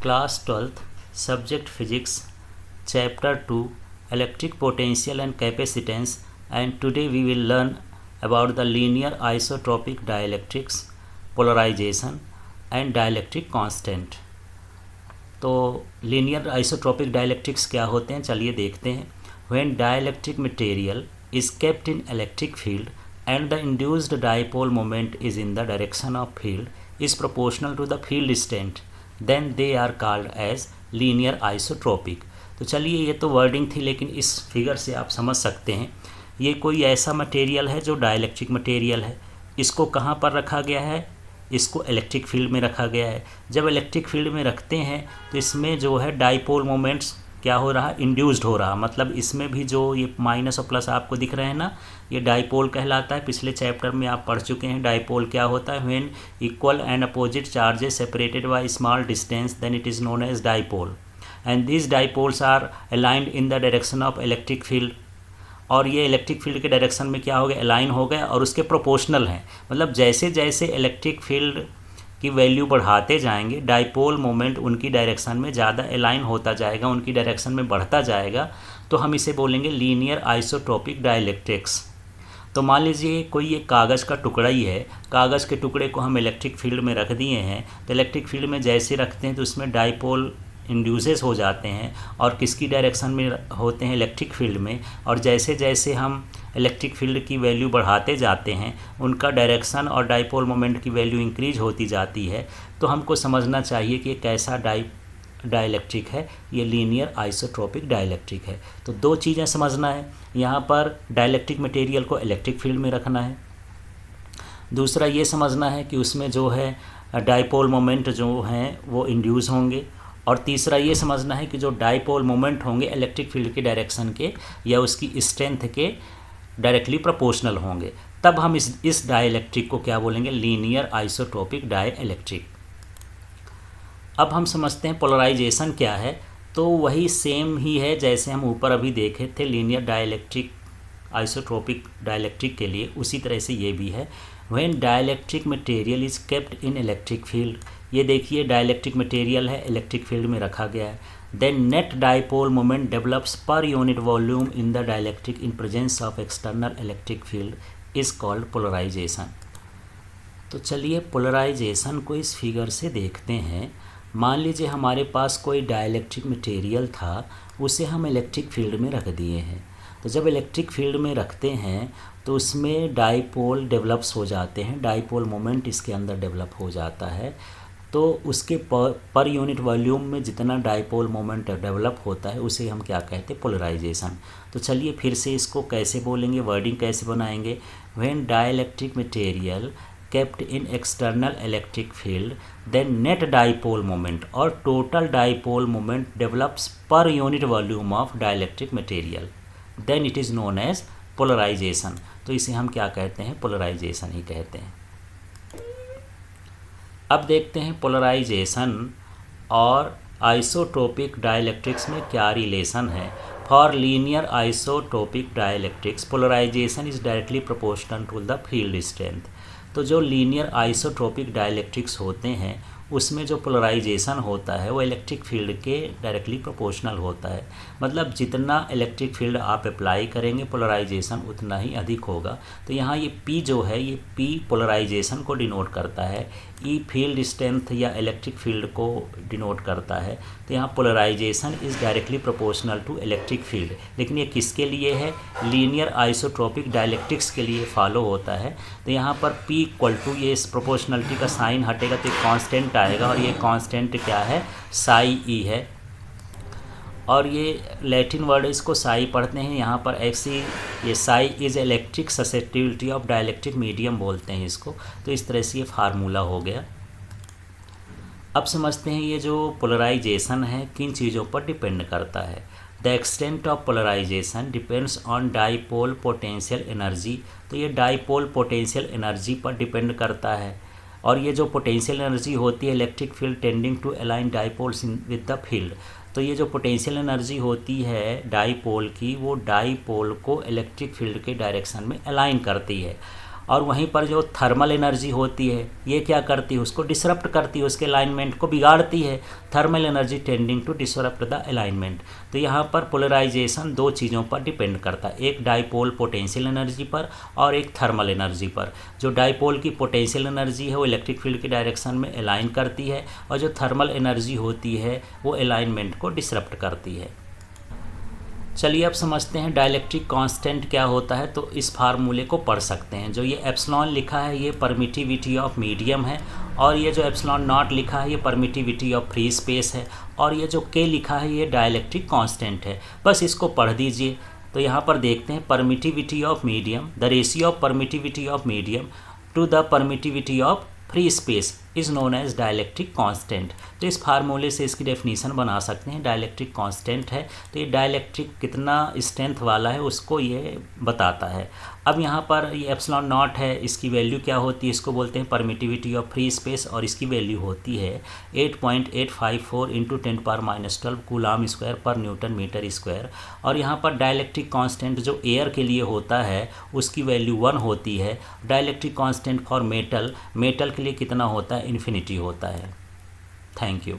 Class 12th, Subject Physics, Chapter 2, Electric Potential and Capacitance, and today we will learn about the linear isotropic dielectrics, polarization and dielectric constant. तो linear isotropic dielectrics क्या होते हैं, चलिए देखते हैं. When dielectric material is kept in electric field and the induced dipole moment is in the direction of field is proportional to the field strength, then they are called as linear isotropic. तो चलिए ये तो wording थी, लेकिन इस figure से आप समझ सकते हैं ये कोई ऐसा मटेरियल है जो डाइलेक्ट्रिक मटेरियल है. इसको कहाँ पर रखा गया है, इसको इलेक्ट्रिक फील्ड में रखा गया है. जब इलेक्ट्रिक फील्ड में रखते हैं तो इसमें जो है डाइपोल मोमेंट्स क्या हो रहा, इंड्यूस्ड हो रहा. मतलब इसमें भी जो ये माइनस और प्लस आपको दिख रहे हैं ना, ये डाइपोल कहलाता है. पिछले चैप्टर में आप पढ़ चुके हैं डाइपोल क्या होता है. When equal and opposite charges separated by small distance then it is known as dipole and this dipoles are aligned in the direction of electric field. और ये इलेक्ट्रिक फील्ड के डायरेक्शन में क्या हो गया, अलाइन हो गए और उसके प्रोपोर्शनल हैं. मतलब जैसे जैसे इलेक्ट्रिक फील्ड की वैल्यू बढ़ाते जाएंगे डाइपोल मोमेंट उनकी डायरेक्शन में ज़्यादा अलाइन होता जाएगा, उनकी डायरेक्शन में बढ़ता जाएगा. तो हम इसे बोलेंगे लीनियर आइसोट्रोपिक डाइलेक्ट्रिक्स. तो मान लीजिए कोई एक कागज़ का टुकड़ा ही है, कागज़ के टुकड़े को हम इलेक्ट्रिक फील्ड में रख दिए हैं. तो इलेक्ट्रिक फील्ड में जैसे रखते हैं तो उसमें डाइपोल इंड्यूसेस हो जाते हैं और किसकी डायरेक्शन में होते हैं, इलेक्ट्रिक फील्ड में. और जैसे जैसे हम इलेक्ट्रिक फील्ड की वैल्यू बढ़ाते जाते हैं उनका डायरेक्शन और डाइपोल मोमेंट की वैल्यू इंक्रीज होती जाती है. तो हमको समझना चाहिए कि कैसा डाइलेक्ट्रिक है, ये लीनियर आइसोट्रोपिक डाइलेक्ट्रिक है. तो दो चीज़ें समझना है, यहाँ पर डाइलेक्ट्रिक मटेरियल को इलेक्ट्रिक फील्ड में रखना है. दूसरा ये समझना है कि उसमें जो है डाइपोल मोमेंट जो हैं वो इंड्यूस होंगे. और तीसरा ये समझना है कि जो डाइपोल मोमेंट होंगे इलेक्ट्रिक फील्ड के डायरेक्शन के या उसकी स्ट्रेंथ के डायरेक्टली प्रोपोर्शनल होंगे. तब हम इस डाइलेक्ट्रिक को क्या बोलेंगे, लीनियर आइसोट्रोपिक डाइलेक्ट्रिक. अब हम समझते हैं पोलराइजेशन क्या है. तो वही सेम ही है जैसे हम ऊपर अभी देखे थे लीनियर डाइलेक्ट्रिक आइसोट्रोपिक डाइलेक्ट्रिक के लिए, उसी तरह से ये भी है. When dielectric material is kept in electric field, ये देखिए डाइलेक्ट्रिक मटेरियल है, इलेक्ट्रिक फील्ड में रखा गया है. Then net dipole moment develops per unit volume in the dielectric in presence of external electric field is called polarization. तो चलिए polarisation को इस फिगर से देखते हैं. मान लीजिए हमारे पास कोई डाइलेक्ट्रिक मटेरियल था, उसे हम इलेक्ट्रिक फील्ड में रख दिए हैं. तो जब इलेक्ट्रिक फील्ड में रखते हैं तो उसमें डाइपोल डेवलप्स हो जाते हैं, डाइपोल मोमेंट इसके अंदर डेवलप हो जाता है. तो उसके पर यूनिट वॉल्यूम में जितना डाइपोल मोमेंट डेवलप होता है उसे हम क्या कहते हैं, पोलराइजेशन. तो चलिए फिर से इसको कैसे बोलेंगे, वर्डिंग कैसे बनाएंगे. When dielectric material kept in external electric field then net dipole moment or total dipole moment develops per unit volume of dielectric material then it is known as polarization. तो इसे हम क्या कहते हैं, पोलराइजेशन ही कहते हैं. अब देखते हैं पोलराइजेशन और आइसोट्रोपिक डाइलेक्ट्रिक्स में क्या रिलेशन है. For linear isotropic dielectrics polarization is directly proportional to the field strength. तो जो लीनियर आइसोट्रोपिक डाइलेक्ट्रिक्स होते हैं उसमें जो पोलराइजेशन होता है वो इलेक्ट्रिक फील्ड के डायरेक्टली प्रोपोर्शनल होता है. मतलब जितना इलेक्ट्रिक फील्ड आप अप्लाई करेंगे पोलराइजेशन उतना ही अधिक होगा. तो यहाँ ये P जो है ये P पोलराइजेशन को डिनोट करता है, E फील्ड स्ट्रेंथ या इलेक्ट्रिक फील्ड को डिनोट करता है. तो यहाँ polarization is directly proportional to electric field. लेकिन ये किसके लिए है, लीनियर आइसोट्रोपिक डाइलेक्ट्रिक्स के लिए फॉलो होता है. तो यहाँ पर P इक्वल टू, ये इस प्रोपोर्शनलिटी का साइन हटेगा तो एक कांस्टेंट आएगा और ये कांस्टेंट क्या है, साई ई है. और ये लैटिन वर्ड इसको साई पढ़ते हैं, यहाँ पर एक्सी ये Sai is electric susceptibility of dielectric medium बोलते हैं इसको. तो इस तरह से ये फार्मूला हो गया. अब समझते हैं ये जो पोलराइजेशन है किन चीज़ों पर डिपेंड करता है. The extent of polarization depends on dipole potential energy. तो ये डाइपोल पोटेंशियल एनर्जी पर डिपेंड करता है. और ये जो पोटेंशियल एनर्जी होती है electric field tending to align dipoles with the field. तो ये जो पोटेंशियल एनर्जी होती है डाइपोल की वो डाइपोल को इलेक्ट्रिक फील्ड के डायरेक्शन में अलाइन करती है. और वहीं पर जो थर्मल एनर्जी होती है ये क्या करती है, उसको डिसरप्ट करती है, उसके अलाइनमेंट को बिगाड़ती है। Thermal energy tending to disrupt the alignment. तो यहाँ पर पोलराइजेशन दो चीज़ों पर डिपेंड करता है, एक डाइपोल पोटेंशियल एनर्जी पर और एक थर्मल एनर्जी पर। जो डाइपोल की पोटेंशियल एनर्जी है वो इलेक्ट्रिक फील्ड की डायरेक्शन में अलाइन करती है और जो थर्मल एनर्जी होती है वो अलाइनमेंट को डिसरप्ट करती है। चलिए अब समझते हैं डाइलेक्ट्रिक कांस्टेंट क्या होता है। तो इस फार्मूले को पढ़ सकते हैं। जो ये एप्सिलॉन लिखा है ये परमिटिविटी ऑफ मीडियम है, और ये जो एप्सिलॉन नॉट लिखा है ये परमिटिविटी ऑफ फ्री स्पेस है, और ये जो के लिखा है ये डाइलेक्ट्रिक कांस्टेंट है। बस इसको पढ़ दीजिए। तो यहाँ पर देखते हैं permittivity of medium, the ratio of permittivity of medium to the permittivity of free space is known as dielectric constant. तो इस फार्मूले से इसकी डेफिनेशन बना सकते हैं। डाइलेक्ट्रिक कांस्टेंट है तो ये डाइलेक्ट्रिक कितना स्ट्रेंथ वाला है उसको ये बताता है। अब यहाँ पर ये एप्सिलॉन नॉट है, इसकी वैल्यू क्या होती है, इसको बोलते हैं परमिटिविटी ऑफ फ्री स्पेस, और इसकी वैल्यू होती है 8.854 × 10⁻12 कूलाम स्क्वायर पर न्यूटन मीटर स्क्वायर। और यहाँ पर डाइलेक्ट्रिक कांस्टेंट जो एयर के लिए होता है उसकी वैल्यू 1 होती है। डाइलेक्ट्रिक कांस्टेंट फॉर मेटल के लिए कितना होता है, इन्फिनिटी होता है। Thank you.